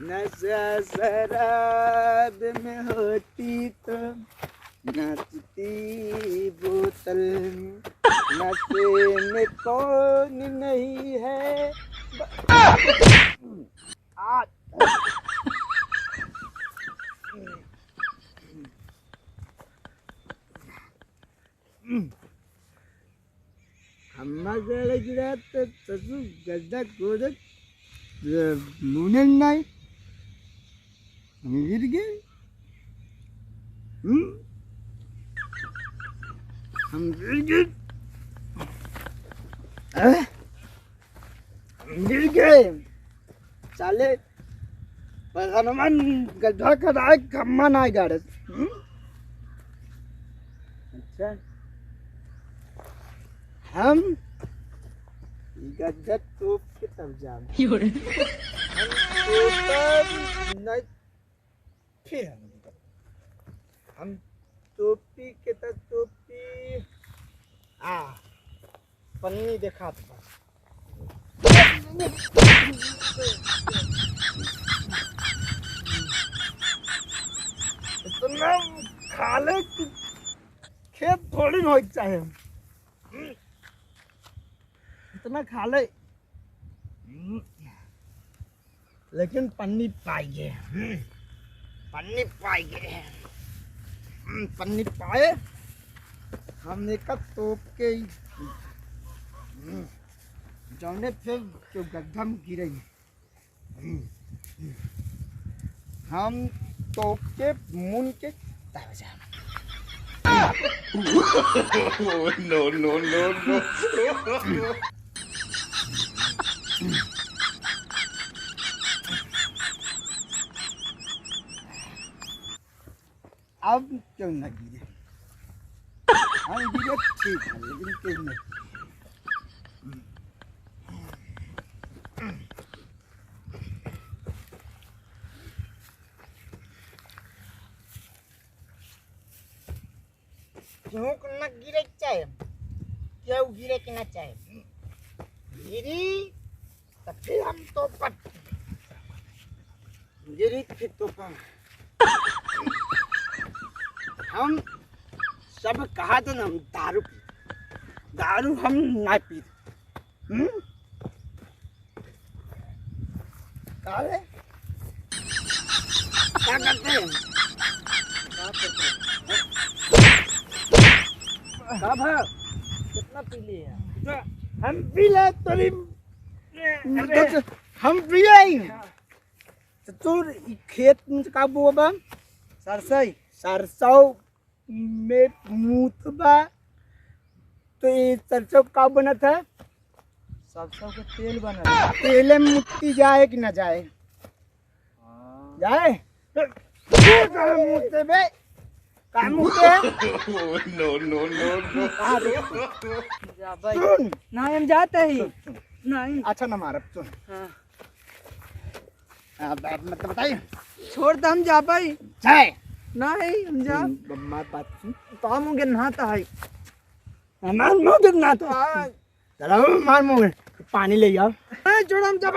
नशा शराब में होती तो नाचती बोतल, नशे में कौन नहीं है। हमारे गिरा तो ससु गड्ढा खोद मुने नहीं गिर गए। हम गिर गए, हम गिर गए साले। पर हनुमान गड्ढा खड़ा खम्मा ना गाड़े। अच्छा हम गड्ढा तोप के तब जाए नहीं, फिर हम टोपी के तक टोपी पन्नी देखा था इतना खाले खेत थोड़ी हो चाहे, इतना खाले लेकिन पन्नी पाइए, पन्नी पाइए, पन्नी पाए हम एक तोप के जौने फिर जो गड्ढा में गिरे हम तोप के मुन के तब जाए। No no no no. अब क्यों न गिरे, हम गिरे ठीक है लेकिन क्यों नहीं। क्यों न गिरे चाहे, क्यों गिरे कि न चाहे, गिरी तो फिर हम तो गिरी फिर तो हम सब कहा था ना हम दारू पी, दारू हम ना पी। क्या करते हैं कब है कितना पी लिए हम पी ले तो हम पिए तो तू खेत में का बोबा सरसई सरसों में मूतबा तो ये सरसों का बना था, सरसों का तेल बना, तेले में मुट्ठी जाए कि ना जाए, जाए मुझसे बे काम नो नो नो नो। जा भाई ना हम जाते ही नहीं। अच्छा ना मार सुन, मतलब बताइए छोड़ दे हम जा भाई जाए नहीं हम जा मार बात सुन, तो हम होंगे नहाता है मार मुँह कितना तो चलो मार मुँह पानी ले आओ। छोड़ हम जा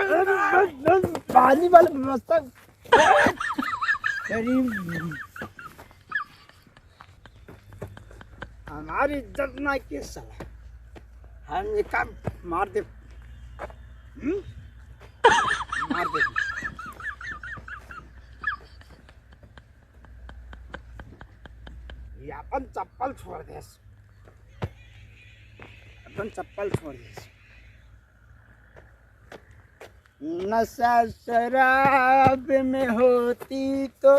पानी वाला व्यवस्था हमारी इज्जत ना के साला, हम ये काम मार दे, मार दे। ये अपन चप्पल छोड़ दे, अपन चप्पल छोड़ दे। नशा शराब में होती तो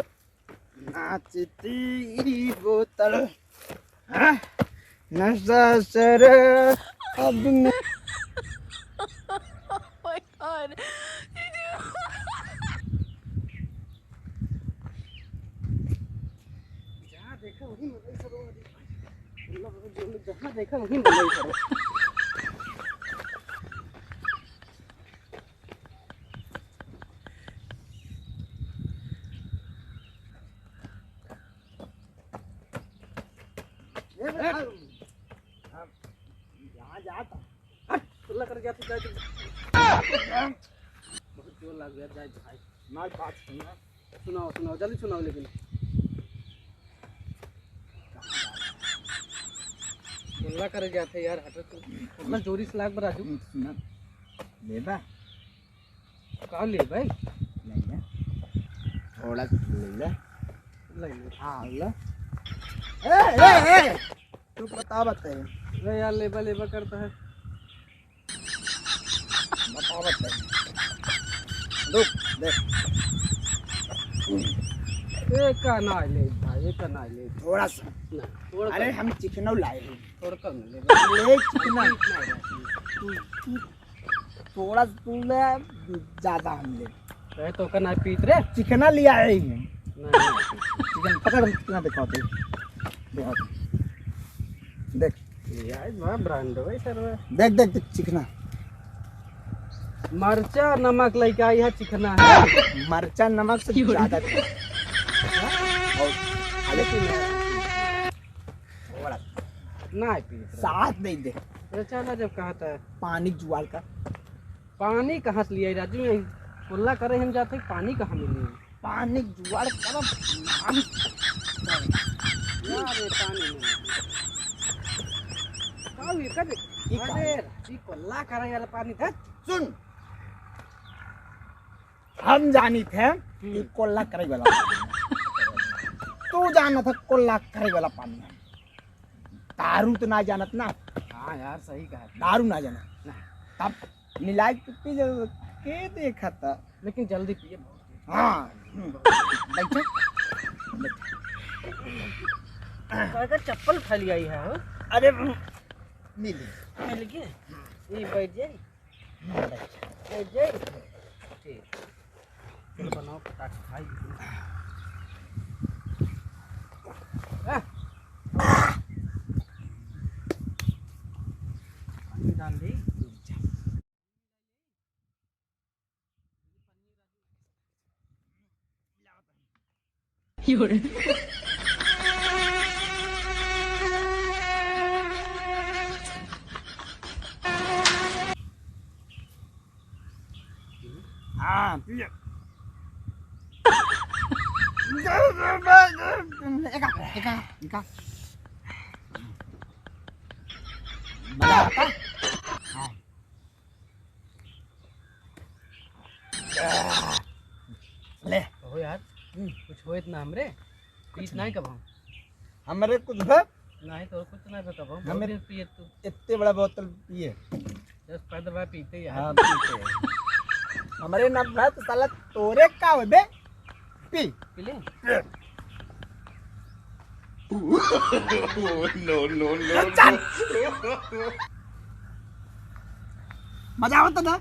नाचती बोतल, नशा शराब में जहाँ देखा वही मजा करो, जहाँ देखा वही मजा करो। यहाँ जाता कर जाते बहुत जोर लग गया जाए भाई। मार बात सुना। सुनाओ सुनाओ जल्दी सुनाओ लेकिन। बोलना करे जाते यार हटो तू उतना जोरी से लाग राजू। सुना लेबा का ले भाई नहीं ना थोड़ा ले ले ले ले। हाँ ले ए तू बता बताए अरे यार लेबा लेबा करता है। बता बताए रुक देख एक का ना ले भाई एक का ना ले थोड़ा सा। ना थोड़ा अरे हम चिकन लाए हैं थोड़ा कम ले ले चिकन थोड़ा तू ले ज्यादा हम ले कहे तो का ना पीत रे चिकना लिया है नहीं चिकन पकड़ कितना दिखाते दिखाते देख यार बड़ा ब्रांड है सर देख देख देख चिकना मरचा नमक लेके आई है चिकना है मरचा नमक से ज्यादा और लेकिन थोड़ा ना पीत रे। साथ नहीं दे अरे चला जब कहता है पानी जुआल का पानी कहाँ से लिया राजू यही कुल्ला करे हम जाते पानी कहाँ मिली पानी जुआल का नाम यार ये पानी नहीं काऊ ये कर ये का है? अरे ये कुल्ला करे यार पानी था सुन हम जानी थे कि कोल्ला करे वाला तू जाना था कोल्ला करे वाला पानी दारू तो ना जानत ना हाँ यार सही कहा दारू ना जाना तब मिलाई के पी ले के देखा था लेकिन जल्दी पिए हाँ बैठे अगर चप्पल खाली आई है हो अरे मिली मिल गए ये बैठ जाए बैठ जाए ठीक चल बनाओ पटाखे खाई पानी डाल दी हाँ पिए एका एका एका मजा आता हाँ ले हो यार कुछ हो इतना हमरे पीस नहीं कब हम हमारे कुछ है नहीं तो कुछ नहीं कब हम हमें- दिन पिए तू इतने बड़ा बोतल पिए 10-15 बार पीते यार हाँ पीते हैं। हमारे नाम है तो साला तोरे का हो बे पी पी ले no, no, no, no. मजा आवता ना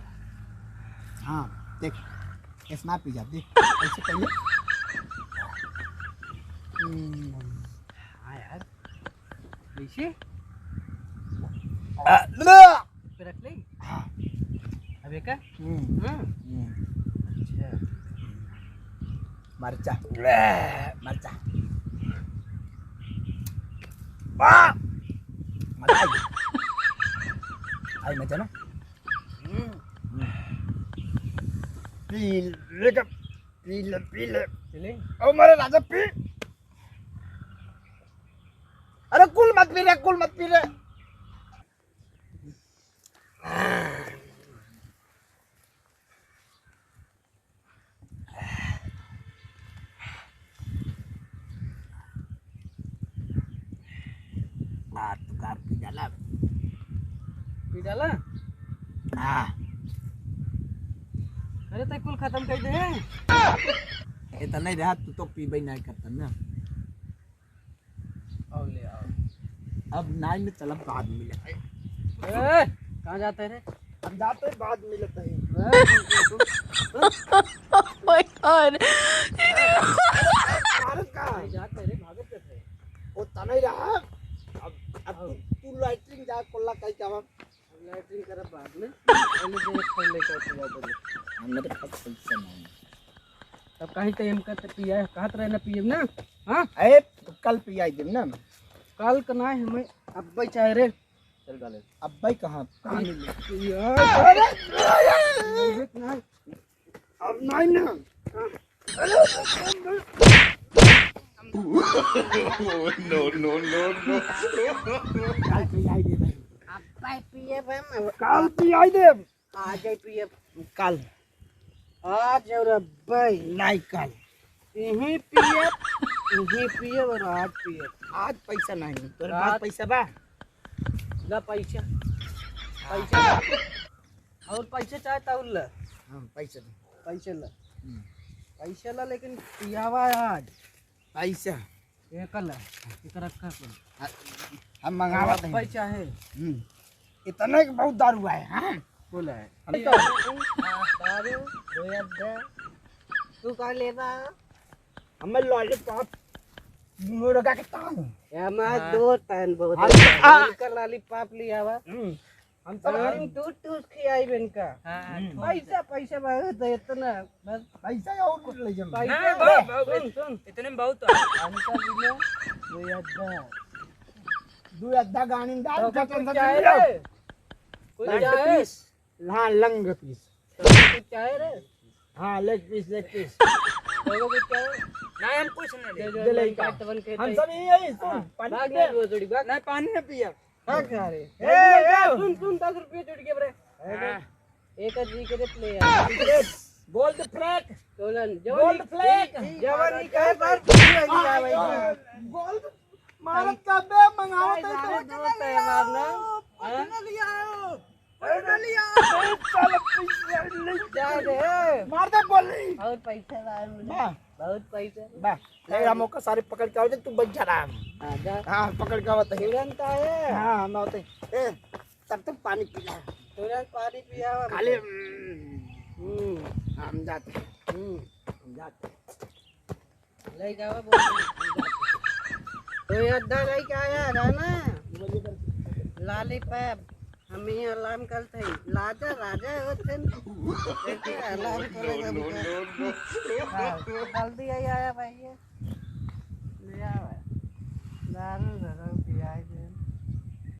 हाँ देख इसमें पी जाती ऐसे पहले हाँ यार लीजिए पे रख ले अब एक है हाँ अच्छा मरचा मरचा वाह मजा आई मजा ना पी ले पी ले चले ओ मेरे राजा पी अरे कुल मत पी रे तू का पी डाला पी डाला हाँ अरे तक कुल खत्म कर दे ये तो नहीं रहा तू तो पीबे नहीं करता ना आओ ले आओ अब नाई में चला बाद में मिले कहाँ जाते रे हम जाते हैं बाद में मिलते हैं my god. भारत का नहीं जाते रे भागत थे वो तो नहीं रहा अब तू लाइटिंग जा कोल्ला कहीं क्या लैट्रिन कर बाद में पहले जो खोल लेकर पूरा कर हमने तो पैसा नहीं तब कहीं तो हम कहते पिया कहत रहे ना पिए ना हाँ ए तो कल पी आई दिन ना कल का ना हमें अब भाई चाहे रे चल डाले अब भाई कहाँ मिले यार अब नहीं ना No, no, no, no. કાલ પીઆઈ દે ભાઈ આપણે પીએ ભાઈ કાલ પીઆઈ દે આજે પીએ કાલ आज और भाई નહીં કાલ यहीं पिए और आज पिए આજ પૈસા નહીં તોરે રાત- પાસ પૈસા બા ला पैसा पैसा और पैसा चाहता हूँ ला હા પૈસા દે. पैसे ला हम्म। पैसे ला लेकिन पियावा आज પૈસા ये कल एक रखा को हम मंगावत हैं पैसा है इतने के बहुत दारू आए हाँ बोला है हम तो दारू दो अड्डा तू कहाँ लेना हमें लॉलीपॉप मुर्गा के तान या मैं दो टाइम बहुत हम- का लॉलीपॉप लिया हुआ हम सब दूध टूस खियाई बन का पैसा पैसा बहुत है इतना बस पैसा और कुछ ले जम पैसा सुन सुन इतने में बहुत हमका बिना दो अड्डा दू अद्धा गानी में डाल तो के कुछ टेंशन चाहे नहीं लो रे कुछ चाहे हाँ लंग पीस तो कुछ चाहे रे हाँ लेग पीस तो कुछ चाहे ना हम कुछ नहीं दे दे दो ले लड़का तवन के हम सब यही सुन पानी भाग दे वो थोड़ी भाग ना पानी न पिया भाग सारे ए, सुन सुन 10 रुपये चढ़ के बरे एक आदमी के दे प्ले गोल्ड फ्लैग तोलन गोल्ड फ्लैग जवानी का बार पिया भाई गोल्ड मारत का बे मंगावत है तो दोस्त है मारना लिया पैसा लिया चल पैसा ले जा रे मार दे गोली और पैसा लाए मुझे बा बहुत पैसा बा ले रामो का सारे पकड़ के आओ तू बच जा राम आजा हाँ पकड़ के आवत है तुरंत आए हाँ मैं होते ए तब तक पानी पी ले तुरंत पानी पिया खाली हम्म हम जाते हम जाते ले जाओ बोल तो ये अड्डा लेके आया था ना लॉलीपॉप हम ये अलार्म करते हैं लाजा राजा होते हैं अलार्म करेगा No, no, no. जल्दी आई आया भाई ये ले आया दारू जरा पिया